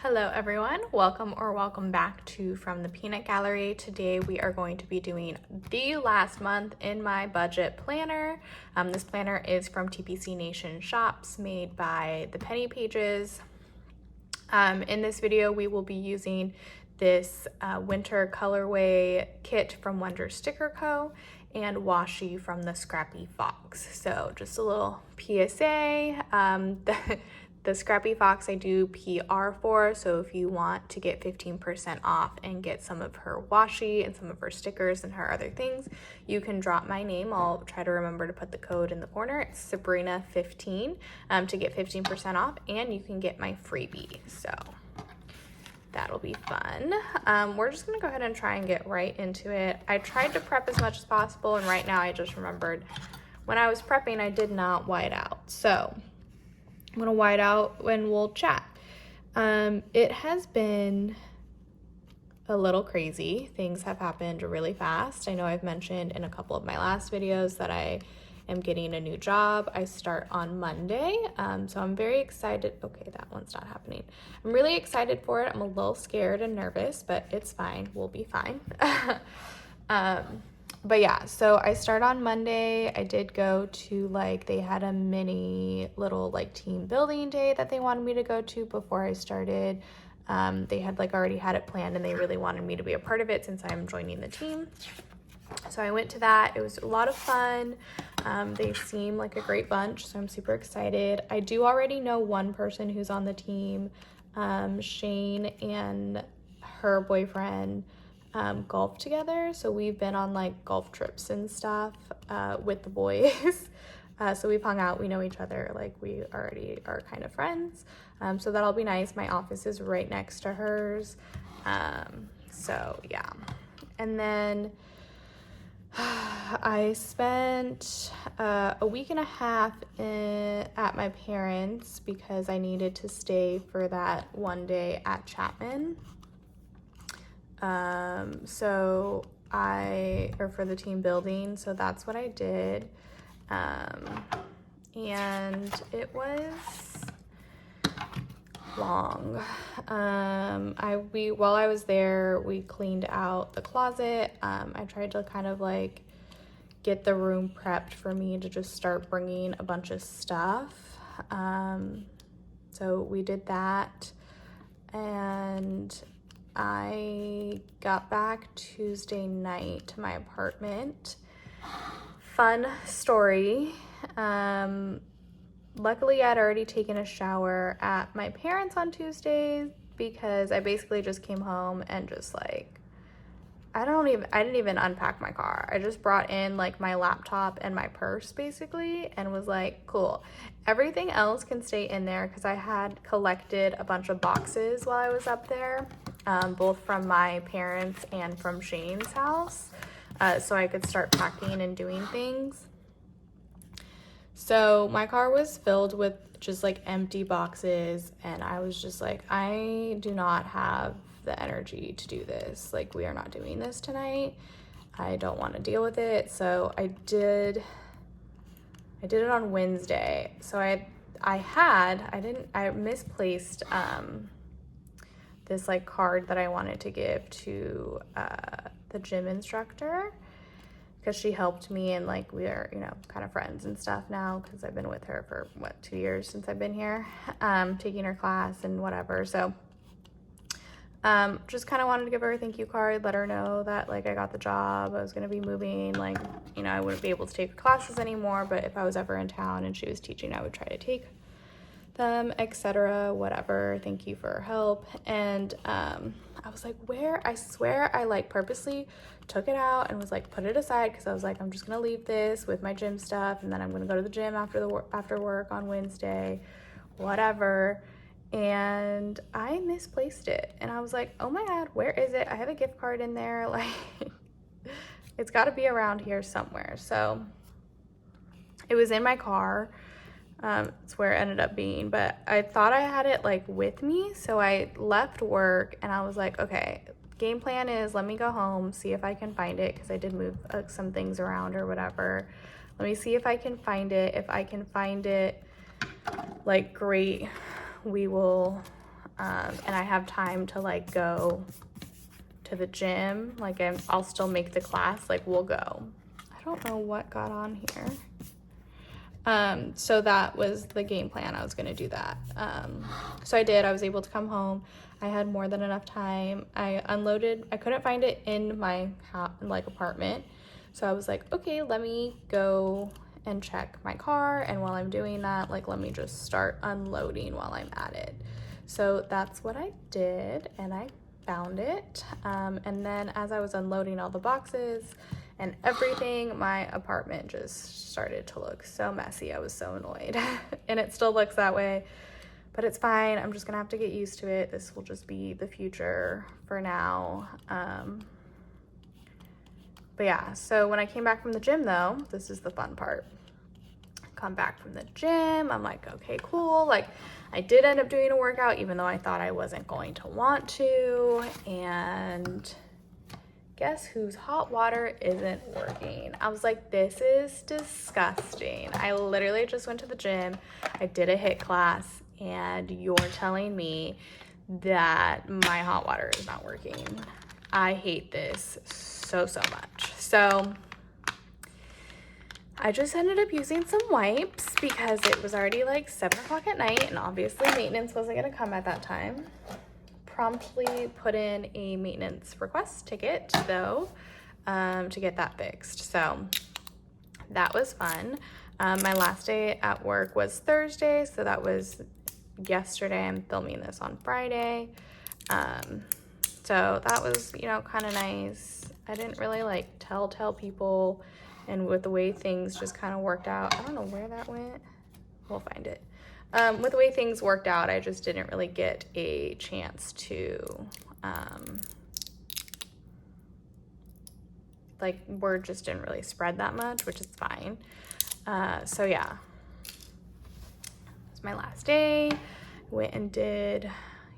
Hello everyone, welcome back to From the Peanut Gallery. Today we are going to be doing the last month in my budget planner. This planner is from TPC Nation Shops, made by the Penny Pages. In this video we will be using this winter colorway kit from Wonder Sticker Co. and washi from the Scrappy Fox. So just a little PSA. The Scrappy Fox I do PR for, so if you want to get 15% off and get some of her washi and some of her stickers and her other things, you can drop my name. I'll try to remember to put the code in the corner. It's Sabrina15 to get 15% off, and you can get my freebie. So that'll be fun. We're just gonna go ahead and try and get right into it. I tried to prep as much as possible, and right now I just remembered when I was prepping I did not white out. So I'm gonna white out when we'll chat. It has been a little crazy. Things have happened really fast. I know I've mentioned in a couple of my last videos that I am getting a new job. I start on Monday, so I'm very excited. Okay, that one's not happening. I'm really excited for it. I'm a little scared and nervous, but it's fine. We'll be fine. But yeah, so I start on Monday. I did go to, like, they had a mini little like team building day that they wanted me to go to before I started. They had like already had it planned and they really wanted me to be a part of it since I'm joining the team. So I went to that. It was a lot of fun. They seem like a great bunch, so I'm super excited. I do already know one person who's on the team. Shane and her boyfriend golf together, so we've been on like golf trips and stuff with the boys. So we've hung out, we know each other, like we already are kind of friends. So that'll be nice. My office is right next to hers. So yeah. And then I spent a week and a half at my parents' because I needed to stay for that one day at Chapman. For the team building, so that's what I did. And it was long. While I was there, we cleaned out the closet. I tried to kind of like get the room prepped for me to just start bringing a bunch of stuff. So we did that, and I got back Tuesday night to my apartment. Fun story. Luckily I'd already taken a shower at my parents' on Tuesday because I basically just came home and just like, I didn't even unpack my car. I just brought in like my laptop and my purse basically and was like, cool. Everything else can stay in there because I had collected a bunch of boxes while I was up there, both from my parents and from Shane's house, so I could start packing and doing things. So my car was filled with just like empty boxes, and I was just like, I do not have the energy to do this. Like, we are not doing this tonight. I don't want to deal with it. So I did it on Wednesday. So I misplaced this like card that I wanted to give to the gym instructor, because she helped me, and like we are, kind of friends and stuff now because I've been with her for 2 years since I've been here, taking her class and whatever. So just kind of wanted to give her a thank you card, let her know that like I got the job, I was going to be moving, like, I wouldn't be able to take her classes anymore, but if I was ever in town and she was teaching, I would try to take them, etc., whatever. Thank you for her help. And I was like, I swear I like purposely took it out and was like, put it aside, because I was like, I'm just gonna leave this with my gym stuff, and then I'm gonna go to the gym after work on Wednesday, whatever. And I misplaced it, and I was like, oh my god, where is it? I have a gift card in there, like it's got to be around here somewhere. So it was in my car. It's where it ended up being, but I thought I had it like with me, so I left work and I was like, okay, game plan is let me go home, see if I can find it, because I did move some things around or whatever. Let me see if I can find it. If I can find it, like, great, we will and I have time to like go to the gym, like I'll still make the class, like we'll go. I don't know what got on here. So that was the game plan. I was gonna do that. So I did. I was able to come home. I had more than enough time. I unloaded. I couldn't find it in my apartment. So I was like, okay, let me go and check my car. And while I'm doing that, like, let me just start unloading while I'm at it. So that's what I did, and I found it. And then as I was unloading all the boxes and everything, my apartment just started to look so messy. I was so annoyed. And it still looks that way, but it's fine. I'm just gonna have to get used to it. This will just be the future for now. But yeah, so when I came back from the gym though, this is the fun part. Come back from the gym, I'm like, okay, cool. Like, I did end up doing a workout even though I thought I wasn't going to want to. And guess whose hot water isn't working? I was like, this is disgusting. I literally just went to the gym, I did a HIIT class, and you're telling me that my hot water is not working. I hate this so much. So I just ended up using some wipes because it was already like 7 o'clock at night, and obviously maintenance wasn't gonna come at that time. Promptly put in a maintenance request ticket though, to get that fixed. So that was fun. My last day at work was Thursday, so that was yesterday. I'm filming this on Friday. So that was, you know, kind of nice. I didn't really like tell people, and with the way things just kind of worked out, I don't know where that went. We'll find it. With the way things worked out, I just didn't really get a chance to, like, word just didn't really spread that much, which is fine. So yeah, it's my last day. Went and did,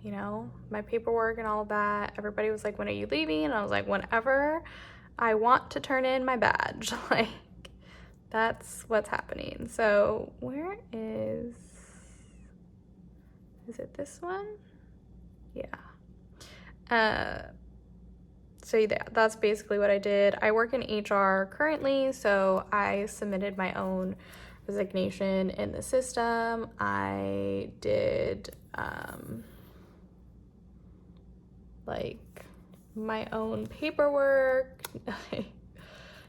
you know, my paperwork and all of that. Everybody was like, when are you leaving? And I was like, whenever I want to turn in my badge. Like, that's what's happening. So where is it this one? Yeah. So yeah, that's basically what I did. I work in HR currently, so I submitted my own resignation in the system. I did like my own paperwork,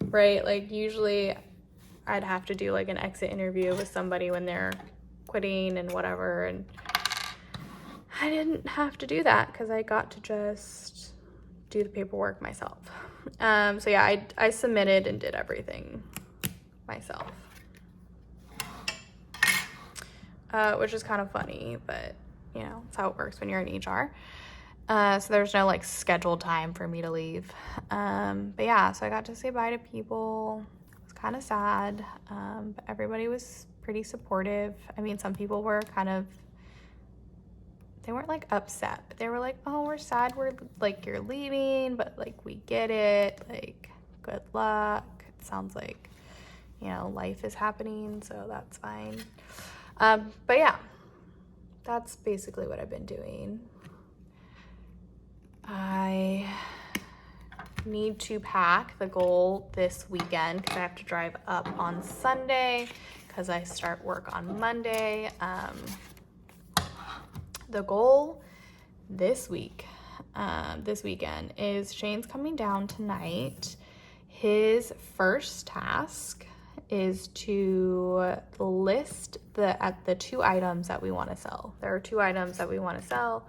right? Like, usually I'd have to do like an exit interview with somebody when they're quitting and whatever, and I didn't have to do that because I got to just do the paperwork myself. So yeah, I submitted and did everything myself, which is kind of funny, but you know, that's how it works when you're in HR. So there's no like scheduled time for me to leave. But yeah, so I got to say bye to people. It was kind of sad, but everybody was pretty supportive. I mean, some people were kind of, they weren't like upset, but they were like, oh, we're sad we're like you're leaving, but like we get it, like good luck. It sounds like, you know, life is happening, so that's fine. But yeah, that's basically what I've been doing. I need to pack the goal this weekend because I have to drive up on Sunday because I start work on Monday. The goal this weekend is Shane's coming down tonight. His first task is to list the 2 items that we want to sell. There are 2 items that we want to sell.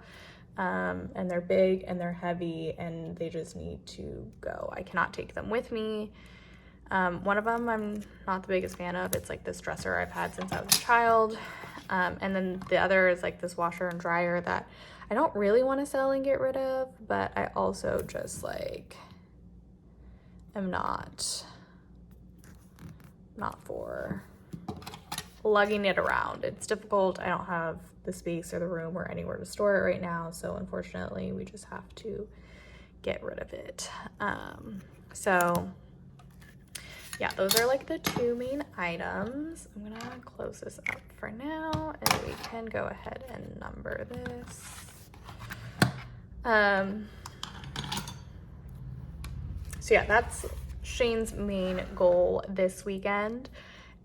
And they're big and they're heavy and they just need to go. I cannot take them with me. One of them I'm not the biggest fan of. It's like this dresser I've had since I was a child. And then the other is like this washer and dryer that I don't really want to sell and get rid of, but I also just like am not for lugging it around. It's difficult. I don't have the space or the room or anywhere to store it right now, so unfortunately we just have to get rid of it. So yeah, those are like the 2 main items. I'm gonna close this up for now and we can go ahead and number this. So yeah, that's Shane's main goal this weekend.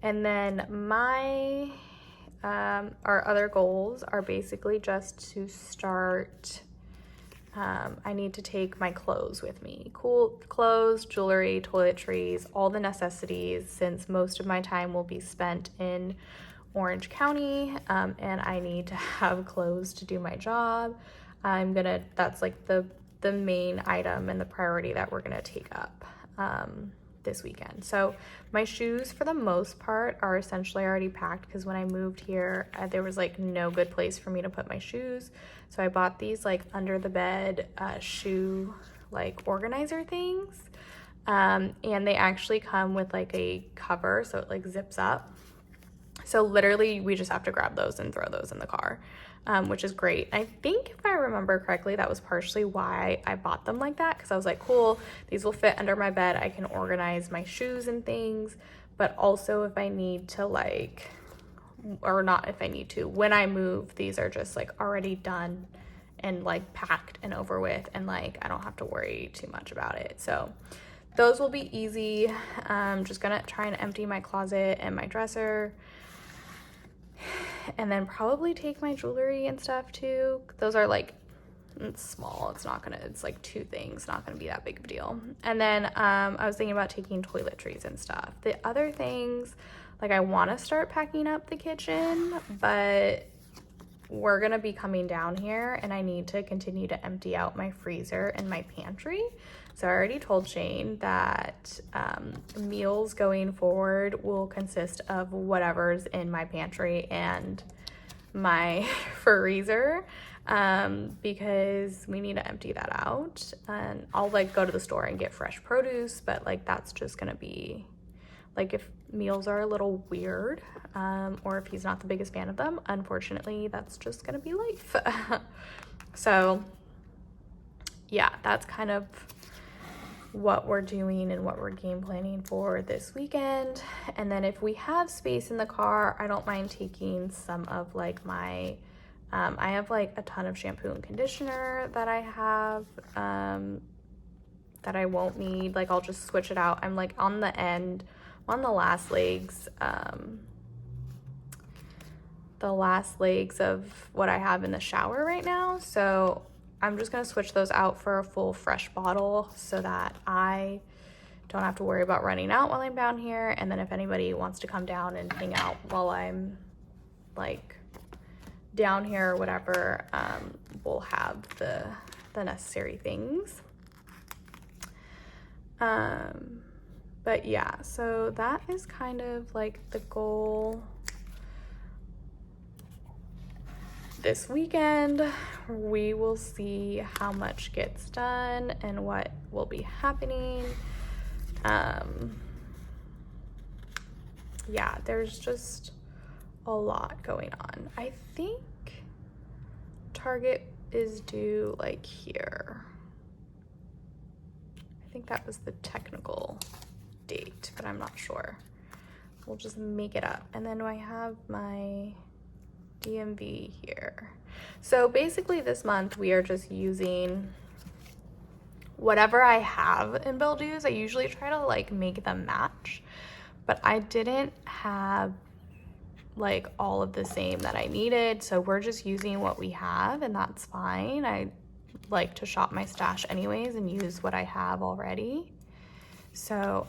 And then my our other goals are basically just to start. I need to take my clothes with me. Cool clothes, jewelry, toiletries, all the necessities, since most of my time will be spent in Orange County, and I need to have clothes to do my job. That's like the main item and the priority that we're gonna take up this weekend. So my shoes, for the most part, are essentially already packed, because when I moved here, there was like no good place for me to put my shoes. So I bought these like under the bed shoe like organizer things, and they actually come with like a cover, so it like zips up. So literally we just have to grab those and throw those in the car, which is great. I think if I remember correctly, that was partially why I bought them like that, because I was like, cool, these will fit under my bed. I can organize my shoes and things, but also if I need to like, or not if I need to, when I move, these are just like already done and like packed and over with, and like I don't have to worry too much about it. So those will be easy. I'm just gonna try and empty my closet and my dresser, and then probably take my jewelry and stuff too. Those are like, it's small, it's like 2 things, not gonna be that big of a deal. And then I was thinking about taking toiletries and stuff. The other things, like I want to start packing up the kitchen, but we're gonna be coming down here and I need to continue to empty out my freezer and my pantry. So I already told Shane that meals going forward will consist of whatever's in my pantry and my freezer, because we need to empty that out. And I'll like go to the store and get fresh produce, but like that's just gonna be like, if meals are a little weird, or if he's not the biggest fan of them, unfortunately that's just gonna be life. So yeah, that's kind of what we're doing and what we're game planning for this weekend. And then if we have space in the car, I don't mind taking some of like my I have like a ton of shampoo and conditioner that I have that I won't need. Like I'll just switch it out. I'm like on the end, on the last legs of what I have in the shower right now. So I'm just gonna switch those out for a full fresh bottle so that I don't have to worry about running out while I'm down here. And then if anybody wants to come down and hang out while I'm like down here or whatever, we'll have the necessary things. But yeah, so that is kind of like the goal this weekend. We will see how much gets done and what will be happening. Yeah, there's just a lot going on. I think Target is due like here. I think that was the technical date, but I'm not sure. We'll just make it up. And then I have my DMV here. So basically this month we are just using whatever I have in bill dues. I usually try to like make them match, but I didn't have like all of the same that I needed. So we're just using what we have, and that's fine. I like to shop my stash anyways and use what I have already. So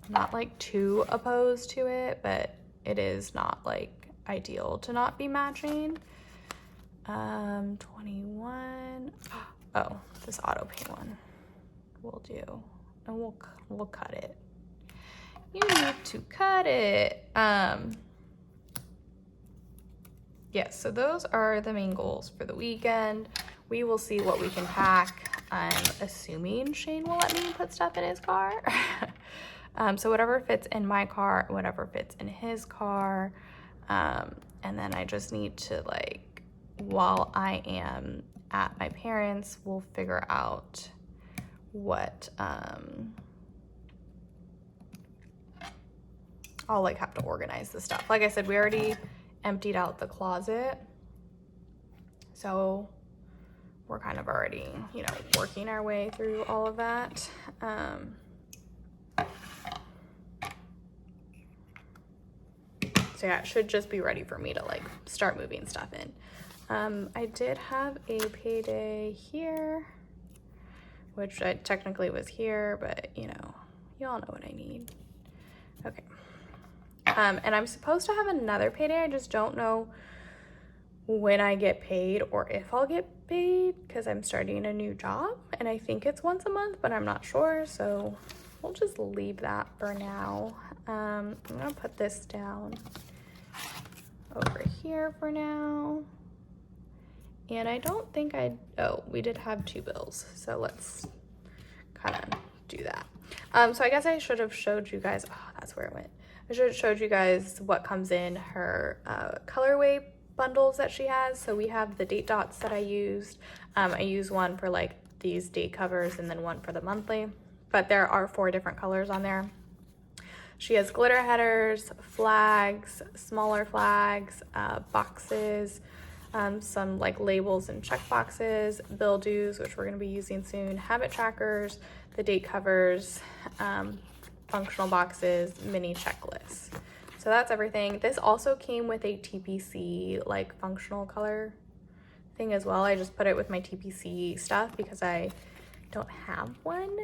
not like too opposed to it, but it is not like ideal to not be matching. 21. Oh, this auto pay one will do, and we'll cut it. You need to cut it. Yes, so those are the main goals for the weekend. We will see what we can pack. I'm assuming Shane will let me put stuff in his car. So whatever fits in my car, whatever fits in his car. And then I just need to like, while I am at my parents', we'll figure out what, I'll like have to organize the stuff. Like I said, we already emptied out the closet. So we're kind of already, you know, working our way through all of that. So yeah, it should just be ready for me to like start moving stuff in. I did have a payday here, which I technically was here, but you know, y'all know what I need. Okay. And I'm supposed to have another payday. I just don't know when I get paid or if I'll get paid because I'm starting a new job and I think it's once a month, but I'm not sure. So we'll just leave that for now. I'm gonna put this down over here for now. And I don't think oh, we did have 2 bills. So let's kind of do that. So I guess I should have showed you guys, oh, that's where it went. I should have showed you guys what comes in her colorway bundles that she has. So we have the date dots that I used. I use one for like these date covers and then one for the monthly, but there are 4 different colors on there. She has glitter headers, flags, smaller flags, boxes, some like labels and check boxes, bill dues, which we're going to be using soon, habit trackers, the date covers, functional boxes, mini checklists. So that's everything. This also came with a TPC like functional color thing as well. I just put it with my TPC stuff because I don't have one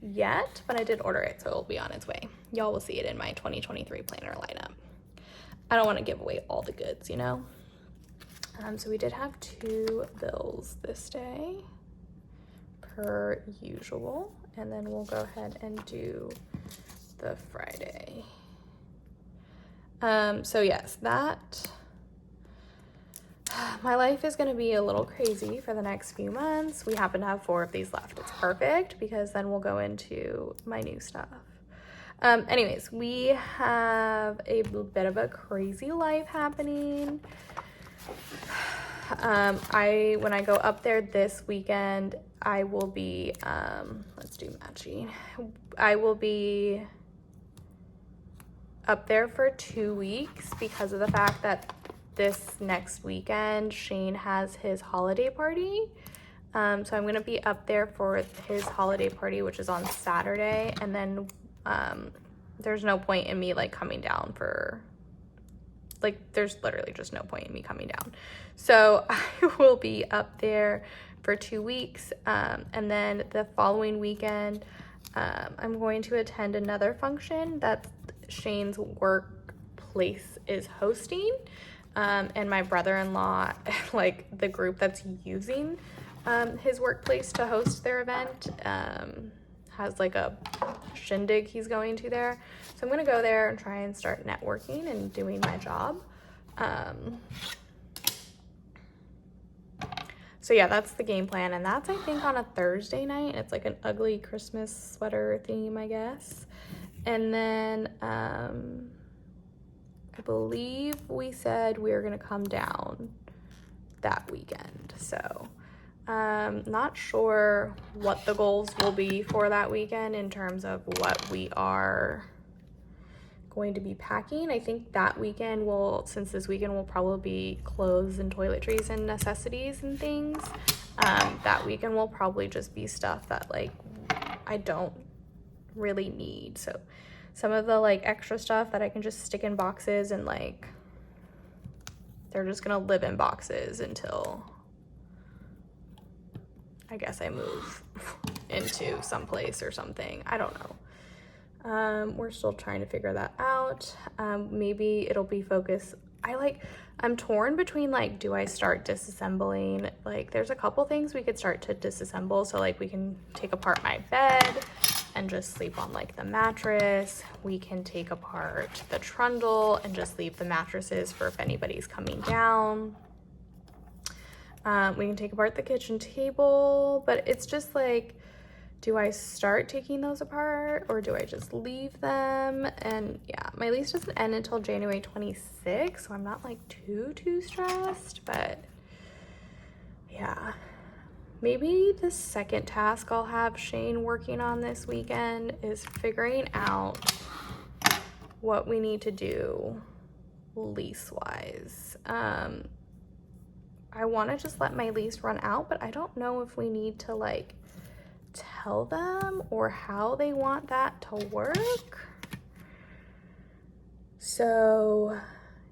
yet, but I did order it, so it'll be on its way. Y'all will see it in my 2023 planner lineup. I don't want to give away all the goods, you know? So we did have 2 bills this day per usual, and then we'll go ahead and do the Friday. So yes, that my life is going to be a little crazy for the next few months. We happen to have 4 of these left. It's perfect because then we'll go into my new stuff. Anyways, we have a bit of a crazy life happening. When I go up there this weekend, I will be, let's do matching. I will be up there for 2 weeks because of the fact that this next weekend, Shane has his holiday party. So I'm going to be up there for his holiday party, which is on Saturday. And then there's no point in me like coming down for, like, there's literally just no point in me coming down. So I will be up there for 2 weeks. And then the following weekend, I'm going to attend another function that Shane's workplace is hosting. And my brother-in-law, like the group that's using his workplace to host their event, has like a shindig he's going to there. So I'm gonna go there and try and start networking and doing my job. So yeah, that's the game plan, and that's I think on a Thursday night. It's like an ugly Christmas sweater theme, I guess. And then I believe we said we were gonna come down that weekend. So not sure what the goals will be for that weekend in terms of what we are going to be packing. I think that weekend since this weekend will probably be clothes and toiletries and necessities and things, that weekend will probably just be stuff that like I don't really need. So some of the like extra stuff that I can just stick in boxes and like they're just gonna live in boxes until I guess I move into someplace or something. I don't know. We're still trying to figure that out. Maybe it'll be focused. I'm torn between like, do I start disassembling? Like there's a couple things we could start to disassemble. So like we can take apart my bed and just sleep on like the mattress. We can take apart the trundle and just leave the mattresses for if anybody's coming down. We can take apart the kitchen table, but it's just like, do I start taking those apart or do I just leave them? And yeah, my lease doesn't end until January 26th, so I'm not like too stressed, but yeah. Maybe the second task I'll have Shane working on this weekend is figuring out what we need to do lease-wise. I want to just let my lease run out, but I don't know if we need to like tell them or how they want that to work. So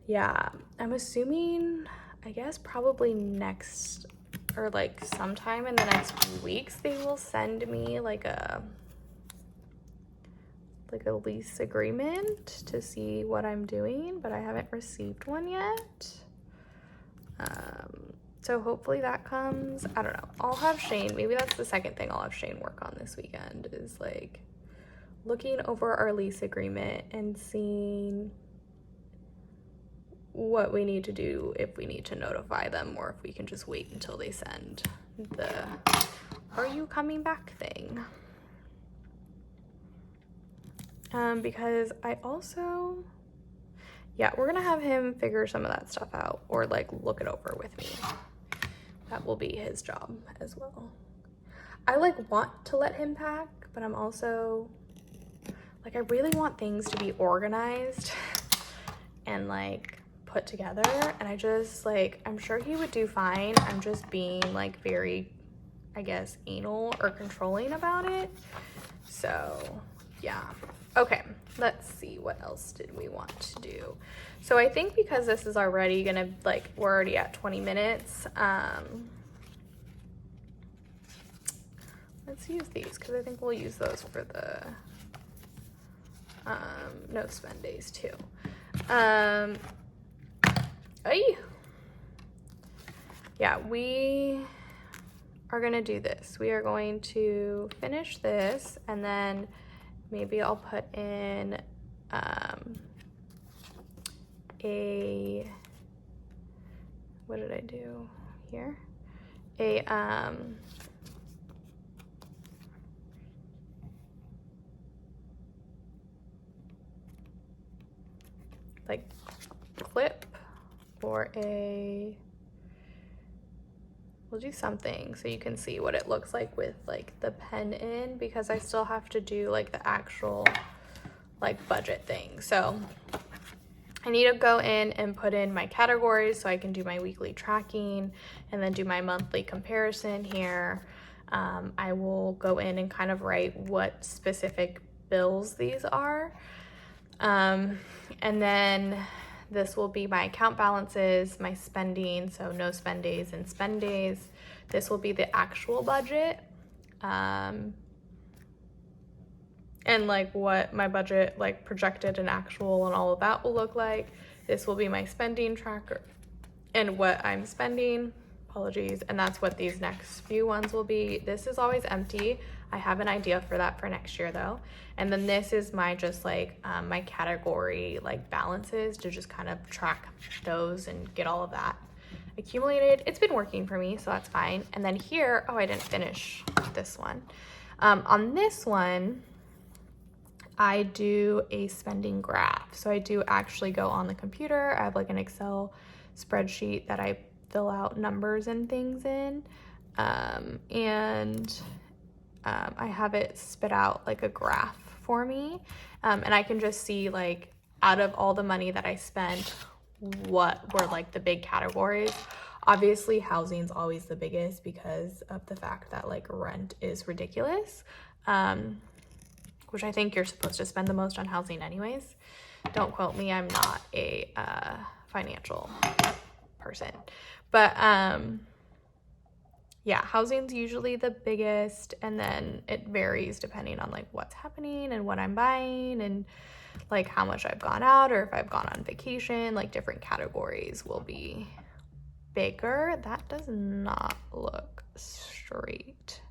yeah, I'm assuming, I guess probably next, or like sometime in the next few weeks, they will send me like a lease agreement to see what I'm doing, but I haven't received one yet. So hopefully that comes. I don't know. I'll have Shane, maybe that's the second thing I'll have Shane work on this weekend, is like looking over our lease agreement and seeing what we need to do, if we need to notify them or if we can just wait until they send the "are you coming back" thing. Because I also, yeah, we're gonna have him figure some of that stuff out, or like look it over with me. That will be his job as well. I like want to let him pack, but I'm also like, I really want things to be organized and like put together, and I just like, I'm sure he would do fine. I'm just being like very, I guess, anal or controlling about it. So yeah. Okay, let's see, what else did we want to do? So I think because this is already gonna, like, we're already at 20 minutes, let's use these, because I think we'll use those for the no spend days too. Yeah, we are gonna do this. We are going to finish this, and then maybe I'll put in what did I do here? Like clip, or we'll do something so you can see what it looks like with like the pen in, because I still have to do like the actual like budget thing. So I need to go in and put in my categories so I can do my weekly tracking and then do my monthly comparison here. I will go in and kind of write what specific bills these are. And then this will be my account balances, my spending, so no spend days and spend days. This will be the actual budget. And like what my budget, like projected and actual and all of that will look like. This will be my spending tracker and what I'm spending, apologies. And that's what these next few ones will be. This is always empty. I have an idea for that for next year though. And then this is my just like my category like balances, to just kind of track those and get all of that accumulated. It's been working for me, so that's fine. And then here, oh, I didn't finish this one. On this one, I do a spending graph. So I do actually go on the computer. I have like an Excel spreadsheet that I fill out numbers and things in. I have it spit out like a graph for me. And I can just see like out of all the money that I spent, what were like the big categories. Obviously housing's always the biggest because of the fact that like rent is ridiculous. Which I think you're supposed to spend the most on housing anyways. Don't quote me, I'm not a financial person. But yeah, housing's usually the biggest, and then it varies depending on like what's happening and what I'm buying and like how much I've gone out or if I've gone on vacation. Like different categories will be bigger. That does not look straight.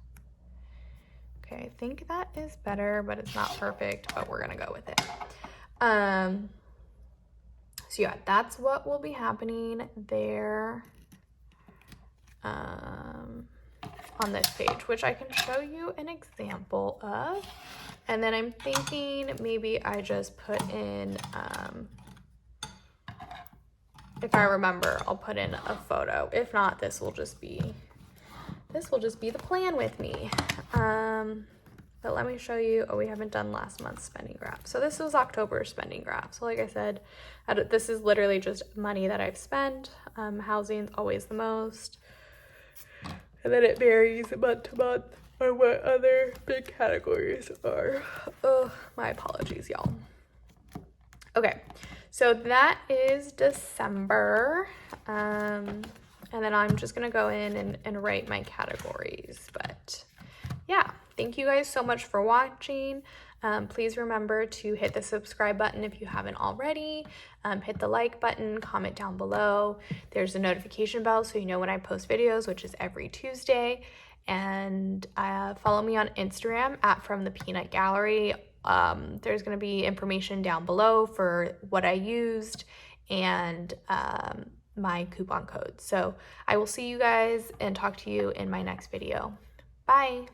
Okay, I think that is better, but it's not perfect, but we're gonna go with it. So yeah, that's what will be happening there on this page, which I can show you an example of. And then I'm thinking maybe I just put in, if I remember, I'll put in a photo. If not, this will just be the plan with me. But let me show you. Oh, we haven't done last month's spending graph. So this was October's spending graph. So like I said, this is literally just money that I've spent. Housing's always the most. And then it varies month to month on what other big categories are. Oh, my apologies, y'all. Okay, so that is December. And then I'm just gonna go in and write my categories. But yeah, thank you guys so much for watching. Please remember to hit the subscribe button if you haven't already. Hit the like button, comment down below. There's a notification bell so you know when I post videos, which is every Tuesday. And follow me on Instagram at From the Peanut Gallery. There's going to be information down below for what I used and my coupon code. So I will see you guys and talk to you in my next video. Bye.